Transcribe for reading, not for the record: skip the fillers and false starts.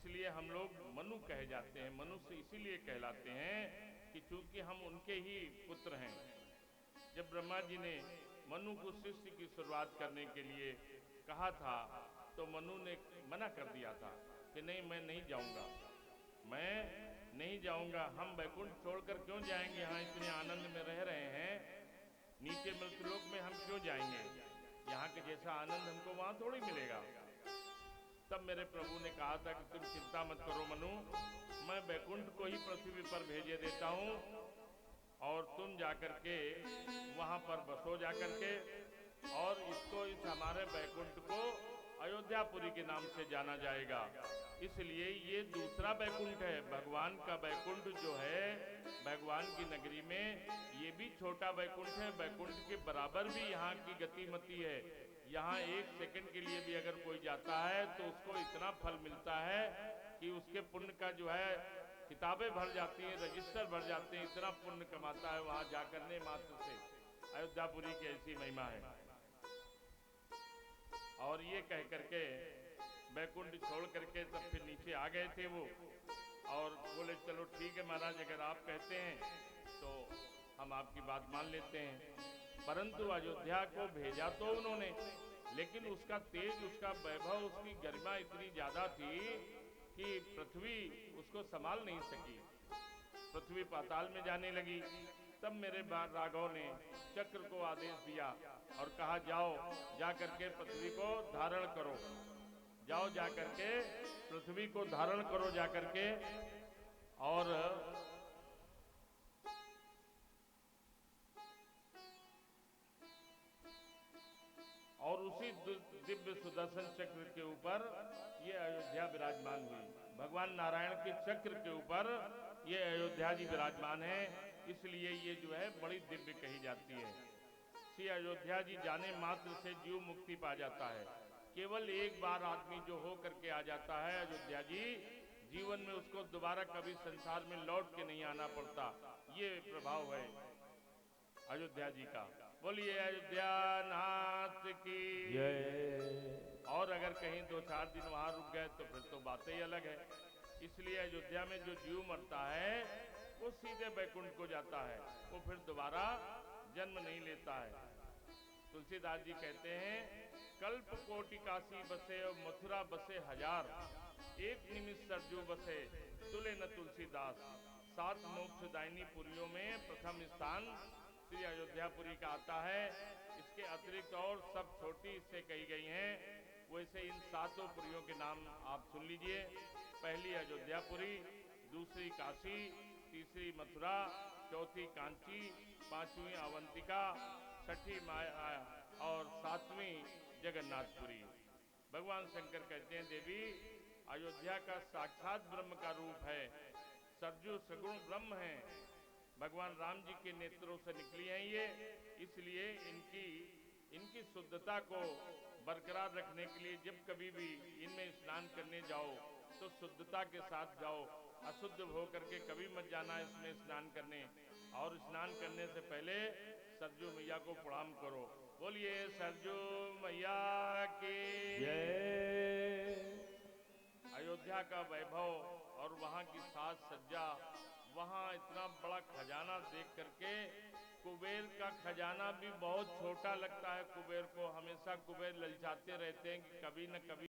इसलिए हम लोग मनु कहे जाते हैं। मनुष्य इसीलिए कहलाते हैं कि चूंकि हम उनके ही पुत्र हैं। जब ब्रह्मा जी ने मनु को सृष्टि की शुरुआत करने के लिए कहा था तो मनु ने मना कर दिया था कि नहीं, मैं नहीं जाऊंगा, मैं नहीं जाऊंगा। हम वैकुंठ छोड़कर क्यों जाएंगे, यहाँ इतने आनंद में रह रहे हैं, नीचे मृत्युलोक में हम क्यों जाएंगे, यहाँ के जैसा आनंद हमको वहां थोड़ी मिलेगा। तब मेरे प्रभु ने कहा था कि तुम चिंता मत करो मनु, मैं वैकुंठ को ही पृथ्वी पर भेजे देता हूँ और तुम जाकर के वहां पर बसो जाकर के, और इसको इस हमारे वैकुंठ को अयोध्यापुरी के नाम से जाना जाएगा। इसलिए ये दूसरा वैकुंठ है। भगवान का वैकुंठ जो है भगवान की नगरी में, ये भी छोटा वैकुंठ है। वैकुंठ के बराबर भी यहाँ की गतिमति है। यहाँ एक सेकंड के लिए भी अगर कोई जाता है तो उसको इतना फल मिलता है कि उसके पुण्य का जो है किताबें भर जाती हैं, रजिस्टर भर जाते हैं, इतना पुण्य कमाता है वहां जाकर मात्र से। अयोध्यापुरी की ऐसी महिमा है। और ये कह करके वैकुंठ छोड़ करके तब फिर नीचे आ गए थे वो, और बोले चलो ठीक है महाराज, अगर आप कहते हैं तो हम आपकी बात मान लेते हैं। परंतु अयोध्या को भेजा तो उन्होंने, लेकिन उसका तेज, उसका वैभव, उसकी गरिमा इतनी ज्यादा थी कि पृथ्वी उसको संभाल नहीं सकी। पृथ्वी पाताल में जाने लगी। तब मेरे राघव ने चक्र को आदेश दिया और कहा जाओ, जा करके पृथ्वी को धारण करो, जाओ जा करके पृथ्वी को धारण करो जा करके। और उसी दिव्य सुदर्शन चक्र के ऊपर ये अयोध्या विराजमान हुई। भगवान नारायण के चक्र के ऊपर ये अयोध्या जी विराजमान है, इसलिए ये जो है बड़ी दिव्य कही जाती है। श्री अयोध्या जी जाने मात्र से जीव मुक्ति पा जाता है। केवल एक बार आदमी जो हो करके आ जाता है अयोध्या जी, जीवन में उसको दोबारा कभी संसार में लौट के नहीं आना पड़ता। ये प्रभाव है अयोध्या जी का। बोलिए अयोध्या नाथ की जय। और अगर कहीं 2-4 दिन वहां रुक गए तो फिर तो बातें ही अलग है। इसलिए अयोध्या में जो जीव मरता है वो सीधे वैकुंठ को जाता है, वो फिर दोबारा जन्म नहीं लेता है। तुलसीदास जी कहते हैं, कल्प कोटि काशी बसे और मथुरा बसे हजार, एक निमिष सरजू बसे तुले न तुलसीदास। 7 मोक्षदायिनी पुरियों में प्रथम स्थान श्री अयोध्यापुरी का आता है। इसके अतिरिक्त और सब छोटी इससे कही गई हैं। वैसे इन 7 पुरियों के नाम आप सुन लीजिए। पहली अयोध्यापुरी, दूसरी काशी, तीसरी मथुरा, चौथी कांची, 5वीं अवंतिका, 6ठी माया और 7वीं जगन्नाथपुरी। भगवान शंकर कहते हैं, देवी अयोध्या का साक्षात ब्रह्म का रूप है। सरजू सगुण ब्रह्म है। भगवान राम जी के नेत्रों से निकली हैं ये, इसलिए इनकी शुद्धता को बरकरार रखने के लिए जब कभी भी इनमें स्नान करने जाओ तो शुद्धता के साथ जाओ। अशुद्ध होकर के कभी मत जाना इसमें स्नान करने। और स्नान करने से पहले सरजू मैया को प्रणाम करो। बोलिए सरजू मैया की जय। अयोध्या का वैभव और वहाँ की साज सज्जा, वहाँ इतना बड़ा खजाना देख करके कुबेर का खजाना भी बहुत छोटा लगता है। कुबेर को हमेशा कुबेर ललचाते रहते हैं कि कभी न कभी